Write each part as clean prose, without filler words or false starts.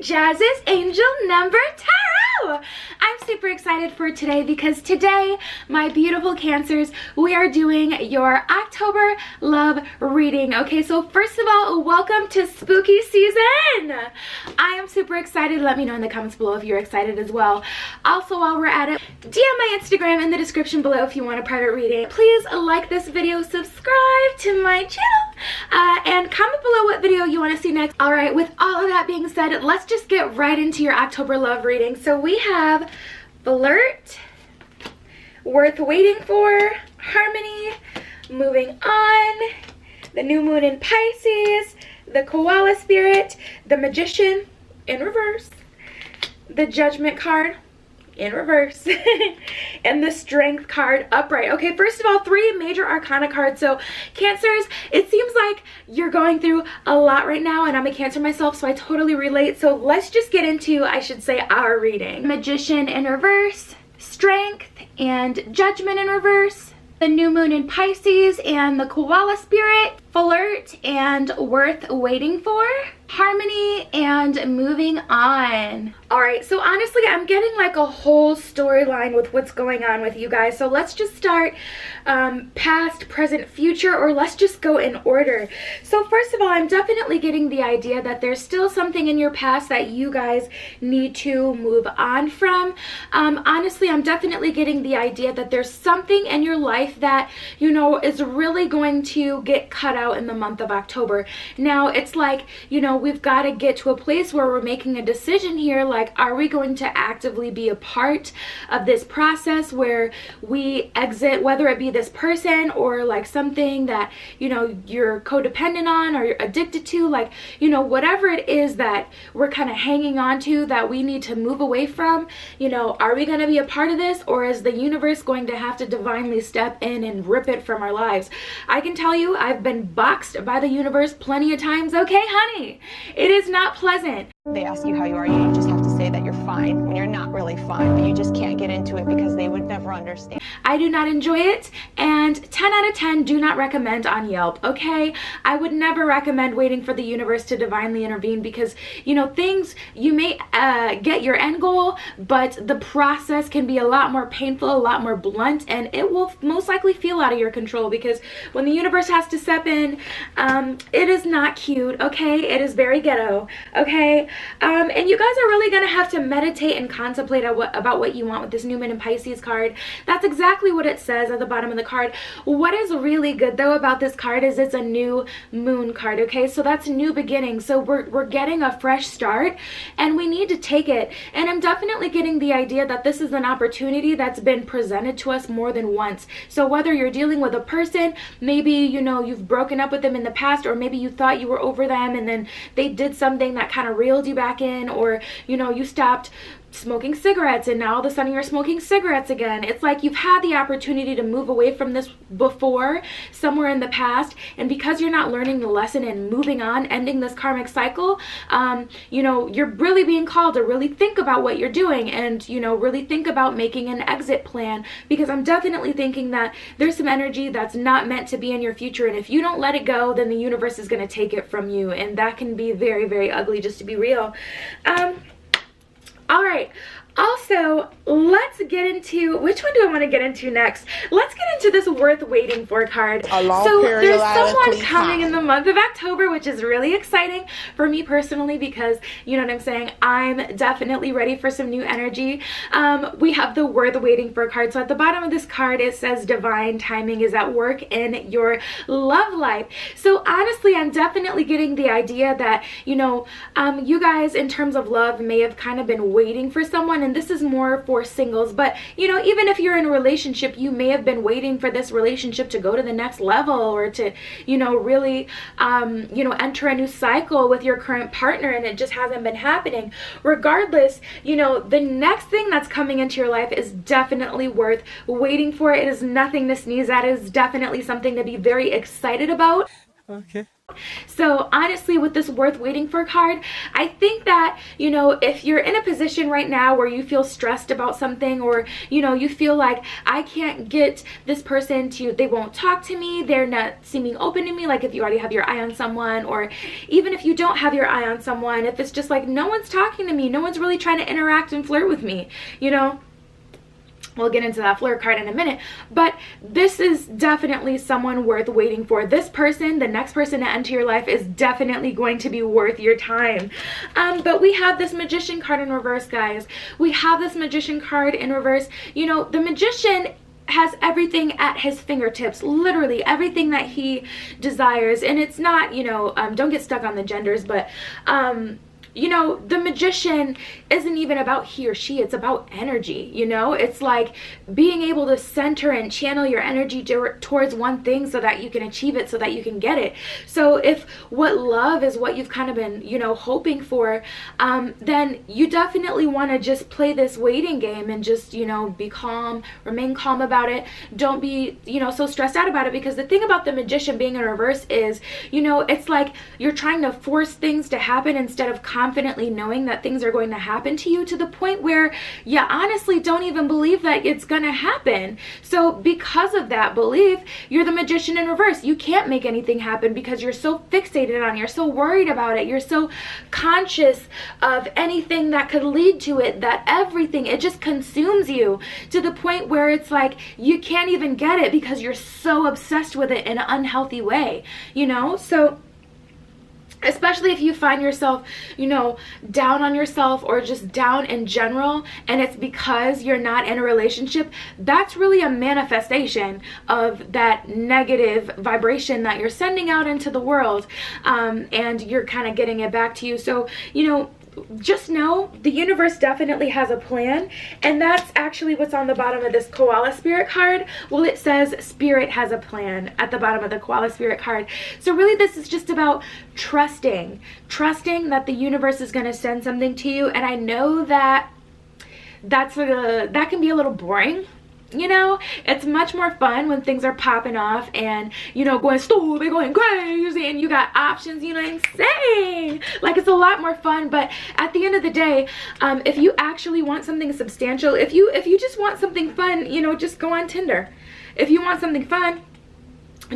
Jazz's Angel Number Tarot. I'm super excited for today because today, my beautiful Cancers, we are doing your October love reading. Okay, so first of all, welcome to spooky season. I am super excited. Let me know in the comments below if you're excited as well. Also, while we're at it, DM my Instagram in the description below if you want a private reading. Please like this video, subscribe to my channel, and comment below what video you want to see next. All right, with all of that being said, let's just get right into your October love reading. So we have Flirt, Worth Waiting For, Harmony, Moving On, the New Moon in Pisces, the Koala Spirit, the Magician in reverse, the Judgment card in reverse, and the Strength card upright. Okay, first of all, 3 major arcana cards. So Cancers, it seems like you're going through a lot right now, and I'm a Cancer myself, so I totally relate. So let's just get into, I should say, our reading. Magician in reverse, Strength and Judgment in reverse, the New Moon in Pisces and the Koala Spirit, Flirt and Worth Waiting For, Harmony and Moving On. All right, so honestly, I'm getting like a whole storyline with what's going on with you guys. So let's just start past, present, future, or let's just go in order. So first of all, I'm definitely getting the idea that there's still something in your past that you guys need to move on from. Honestly, I'm definitely getting the idea that there's something in your life that, you know, is really going to get cut out in the month of October. Now, it's like, you know, we've got to get to a place where we're making a decision here, like, are we going to actively be a part of this process where we exit, whether it be this person or like something that, you know, you're codependent on or you're addicted to, like, you know, whatever it is that we're kind of hanging on to that we need to move away from. You know, are we going to be a part of this, or is the universe going to have to divinely step in and rip it from our lives? I can tell you, I've been boxed by the universe plenty of times, okay, honey? It is not pleasant. They ask you how you are, you just have to say that you're fine when you're not really fine, but you just can't get into it because they would never understand. I do not enjoy it, and 10 out of 10 do not recommend on Yelp, okay? I would never recommend waiting for the universe to divinely intervene because, you know, things, you may get your end goal, but the process can be a lot more painful, a lot more blunt, and it will most likely feel out of your control because when the universe has to step in, it is not cute, okay? It is very ghetto, okay? And you guys are really going to have to meditate and contemplate about what you want with this New Moon in Pisces card. That's exactly what it says at the bottom of the card. What is really good though about this card is it's a new moon card, okay? So that's new beginning. So we're getting a fresh start and we need to take it. And I'm definitely getting the idea that this is an opportunity that's been presented to us more than once. So whether you're dealing with a person, maybe, you know, you've broken up with them in the past, or maybe you thought you were over them and then they did something that kind of reeled you back in, or, you know, you stopped smoking cigarettes and now all of a sudden you're smoking cigarettes again. It's like you've had the opportunity to move away from this before, somewhere in the past, and because you're not learning the lesson and moving on, ending this karmic cycle, you know, you're really being called to really think about what you're doing and, you know, really think about making an exit plan, because I'm definitely thinking that there's some energy that's not meant to be in your future, and if you don't let it go, then the universe is going to take it from you, and that can be very, very ugly, just to be real. All right, also, let's get into, which one do I want to get into next? Let's get into this Worth Waiting For card. So there's someone coming in the month of October, which is really exciting for me personally because, you know what I'm saying, I'm definitely ready for some new energy. We have the Worth Waiting For card. So at the bottom of this card, it says divine timing is at work in your love life. So honestly, I'm definitely getting the idea that, you know, you guys in terms of love may have kind of been waiting for someone, and this is more for singles, but, you know, even if you're in a relationship, you may have been waiting for this relationship to go to the next level, or to, you know, really, you know, enter a new cycle with your current partner, and it just hasn't been happening. Regardless, you know, the next thing that's coming into your life is definitely worth waiting for. It is nothing to sneeze at. It is definitely something to be very excited about. Okay. So honestly, with this worth waiting for card, I think that, you know, if you're in a position right now where you feel stressed about something, or, you know, you feel like I can't get this person to, they won't talk to me, they're not seeming open to me, like if you already have your eye on someone, or even if you don't have your eye on someone, if it's just like no one's talking to me, no one's really trying to interact and flirt with me, you know. We'll get into that flirt card in a minute, but this is definitely someone worth waiting for. This person, the next person to enter your life, is definitely going to be worth your time. But we have this Magician card in reverse, guys. We have this Magician card in reverse. You know, the Magician has everything at his fingertips, literally everything that he desires. And it's not, you know, don't get stuck on the genders, but you know, the Magician isn't even about he or she, it's about energy, you know? It's like being able to center and channel your energy towards one thing so that you can achieve it, so that you can get it. So if what love is what you've kind of been, you know, hoping for, then you definitely want to just play this waiting game and just, you know, be calm, remain calm about it. Don't be, you know, so stressed out about it, because the thing about the Magician being in reverse is, you know, it's like you're trying to force things to happen instead of confidently knowing that things are going to happen to you, to the point where you honestly don't even believe that it's gonna happen. So because of that belief, you're the Magician in reverse. You can't make anything happen because you're so fixated on it, you're so worried about it, you're so conscious of anything that could lead to it, that everything, it just consumes you to the point where it's like you can't even get it because you're so obsessed with it in an unhealthy way, you know? So especially if you find yourself, you know, down on yourself or just down in general, and it's because you're not in a relationship, that's really a manifestation of that negative vibration that you're sending out into the world, and you're kind of getting it back to you. So, you know, just know the universe definitely has a plan, and that's actually what's on the bottom of this koala spirit card. Well, it says spirit has a plan at the bottom of the koala spirit card. So really this is just about trusting that the universe is going to send something to you. And I know that that can be a little boring. You know, it's much more fun when things are popping off and, you know, going stupid, going crazy, and you got options, you know what I'm saying? Like, it's a lot more fun. But at the end of the day, if you actually want something substantial, if you just want something fun, you know, just go on Tinder. If you want something fun,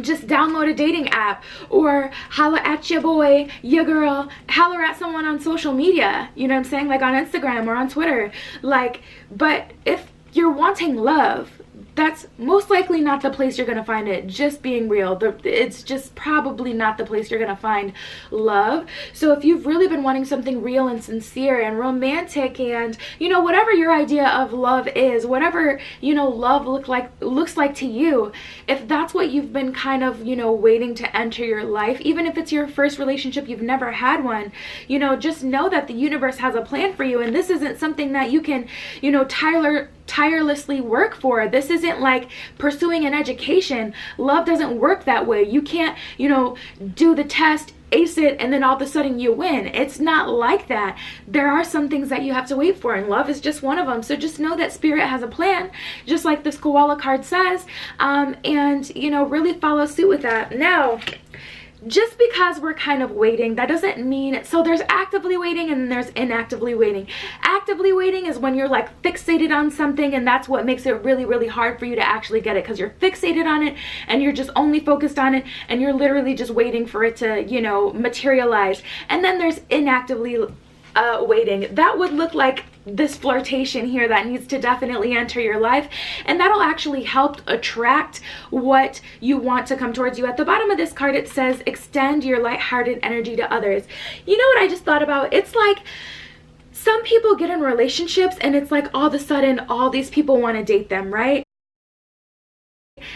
just download a dating app, or holla at your boy, your girl, holler at someone on social media, you know what I'm saying? Like on Instagram or on Twitter. Like, but if you're wanting love, that's most likely not the place you're going to find it. Just being real, it's just probably not the place you're going to find love. So if you've really been wanting something real and sincere and romantic, and, you know, whatever your idea of love is, whatever, you know, love looks like to you, if that's what you've been kind of, you know, waiting to enter your life, even if it's your first relationship, you've never had one, you know, just know that the universe has a plan for you, and this isn't something that you can, you know, tirelessly work for. This isn't like pursuing an education. Love doesn't work that way. You can't, you know, do the test, ace it, and then all of a sudden you win. It's not like that. There are some things that you have to wait for, and love is just one of them. So just know that spirit has a plan, just like this koala card says, and, you know, really follow suit with that. Now, just because we're kind of waiting, that doesn't mean, so there's actively waiting and then there's inactively waiting. Actively waiting is when you're like fixated on something, and that's what makes it really, really hard for you to actually get it, because you're fixated on it and you're just only focused on it, and you're literally just waiting for it to, you know, materialize. And then there's inactively waiting. That would look like this flirtation here that needs to definitely enter your life, and that'll actually help attract what you want to come towards you. At the bottom of this card it says extend your lighthearted energy to others. You know what I just thought about? It's like some people get in relationships and it's like all of a sudden all these people want to date them, right?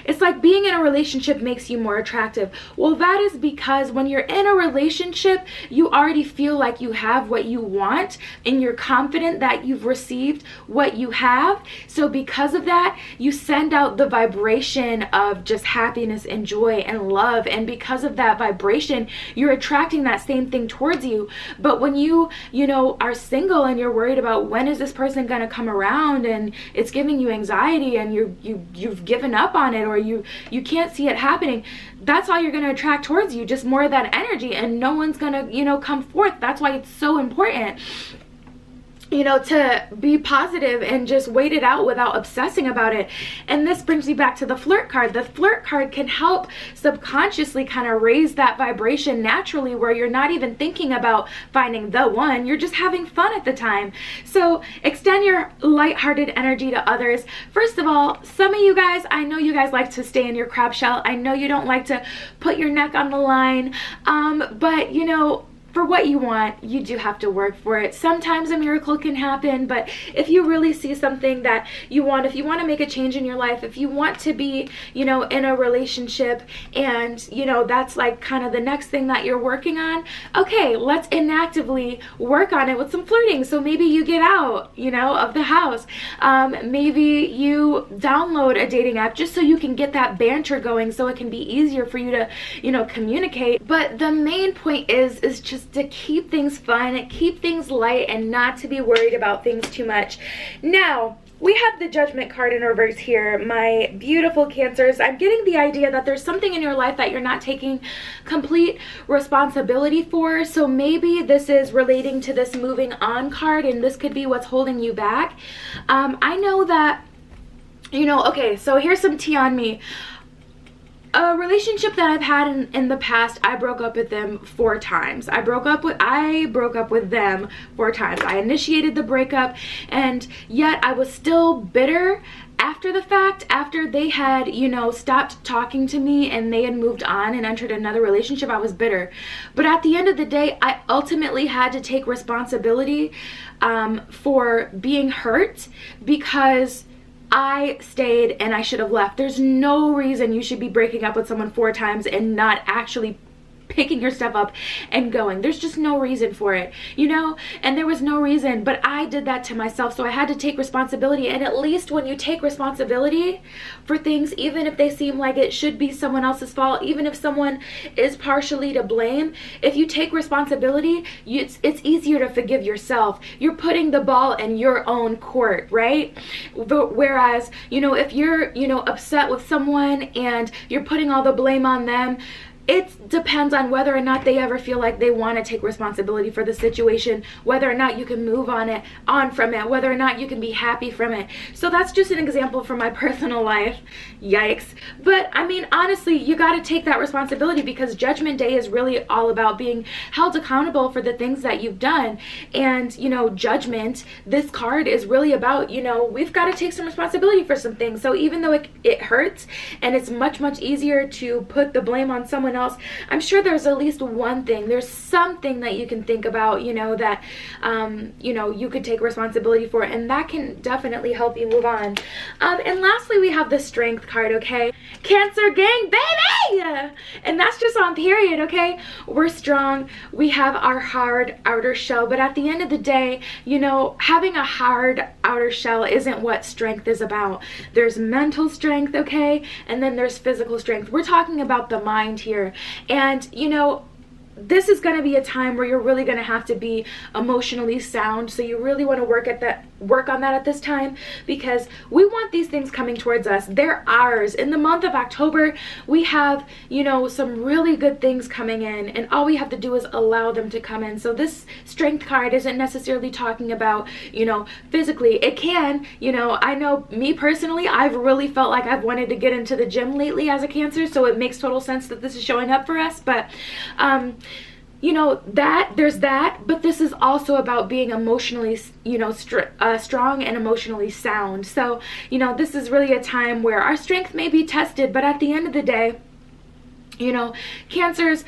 It's like being in a relationship makes you more attractive. Well, that is because when you're in a relationship, you already feel like you have what you want, and you're confident that you've received what you have. So because of that, you send out the vibration of just happiness and joy and love. And because of that vibration, you're attracting that same thing towards you. But when you know, are single and you're worried about when is this person going to come around, and it's giving you anxiety, and you've given up on it, or or you can't see it happening, that's all you're going to attract towards you, just more of that energy, and no one's going to, you know, come forth. That's why it's so important, you know, to be positive and just wait it out without obsessing about it. And this brings me back to the flirt card. The flirt card can help subconsciously kind of raise that vibration naturally, where you're not even thinking about finding the one, you're just having fun at the time. So extend your lighthearted energy to others. First of all, some of you guys, I know you guys like to stay in your crab shell. I know you don't like to put your neck on the line, but you know, for what you want, you do have to work for it. Sometimes a miracle can happen, but if you really see something that you want, if you want to make a change in your life, if you want to be, you know, in a relationship, and, you know, that's like kind of the next thing that you're working on, okay, let's inactively work on it with some flirting. So maybe you get out, you know, of the house. Maybe you download a dating app just so you can get that banter going, so it can be easier for you to, you know, communicate. But the main point is just to keep things fun, keep things light, and not to be worried about things too much. Now, we have the Judgment card in reverse here, my beautiful Cancers. I'm getting the idea that there's something in your life that you're not taking complete responsibility for. So maybe this is relating to this moving on card, and this could be what's holding you back. I know that, you know, okay, so here's some tea on me. A relationship that I've had in the past, I broke up with them 4 times. I broke up with them 4 times. I initiated the breakup, and yet I was still bitter after the fact, after they had, you know, stopped talking to me and they had moved on and entered another relationship. I was bitter. But at the end of the day, I ultimately had to take responsibility for being hurt, because I stayed and I should have left. There's no reason you should be breaking up with someone 4 times and not actually picking your stuff up and going. There's just no reason for it, you know? And there was no reason, but I did that to myself, so I had to take responsibility. And at least when you take responsibility for things, even if they seem like it should be someone else's fault, even if someone is partially to blame, if you take responsibility, it's easier to forgive yourself. You're putting the ball in your own court, right? Whereas, you know, if you're, you know, upset with someone and you're putting all the blame on them, it depends on whether or not they ever feel like they want to take responsibility for the situation, whether or not you can move on from it, whether or not you can be happy from it. So that's just an example from my personal life. Yikes. But I mean, honestly, you got to take that responsibility, because Judgment Day is really all about being held accountable for the things that you've done. And, you know, Judgment, this card is really about, you know, we've got to take some responsibility for some things. So even though it hurts, and it's much, much easier to put the blame on someone else, I'm sure there's at least one thing, there's something that you can think about, you know, that you know, you could take responsibility for, and that can definitely help you move on. And lastly, we have the Strength card, okay? Cancer gang, baby! And that's just on period, okay? We're strong, we have our hard outer shell, but at the end of the day, you know, having a hard outer shell isn't what strength is about. There's mental strength, okay? And then there's physical strength. We're talking about the mind here. And, you know, this is going to be a time where you're really going to have to be emotionally sound. So you really want to work on that at this time, because we want these things coming towards us. They're ours. In the month of October, we have, you know, some really good things coming in, and all we have to do is allow them to come in. So this Strength card isn't necessarily talking about, you know, physically. It can, you know, I know me personally, I've really felt like I've wanted to get into the gym lately as a Cancer, so it makes total sense that this is showing up for us. But you know, there's that, but this is also about being emotionally, you know, strong and emotionally sound. So, you know, this is really a time where our strength may be tested, but at the end of the day, you know, Cancers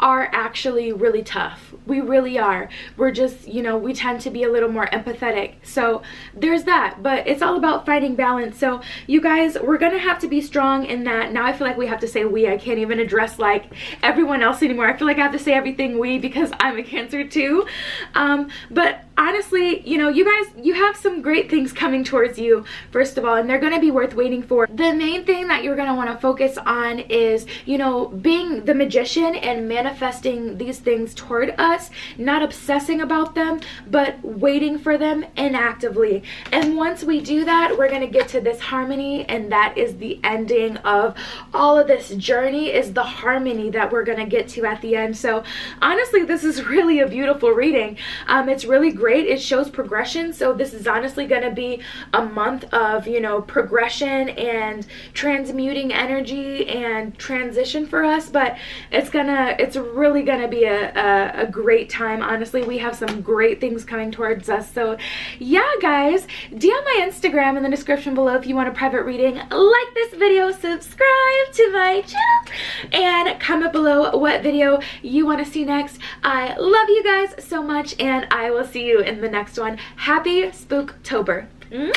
are actually really tough. We really are. We're just, you know, we tend to be a little more empathetic. So there's that, but it's all about finding balance. So you guys, we're gonna have to be strong in that. Now I feel like we have to say we. I can't even address like everyone else anymore. I feel like I have to say everything we, because I'm a Cancer too. But honestly, you know, you guys, you have some great things coming towards you, first of all, and they're going to be worth waiting for. The main thing that you're going to want to focus on is, you know, being the magician and manifesting manifesting these things toward us, not obsessing about them, but waiting for them inactively. And once we do that, we're going to get to this harmony, and that is the ending of all of this journey, is the harmony that we're going to get to at the end. So honestly, this is really a beautiful reading. It's really great. It shows progression. So this is honestly going to be a month of, you know, progression and transmuting energy and transition for us, but it's really gonna be a great time. Honestly, we have some great things coming towards us. So yeah, guys, DM my Instagram in the description below if you want a private reading. Like this video, subscribe to my channel, and comment below what video you want to see next. I love you guys so much, and I will see you in the next one. Happy Spooktober. Mwah!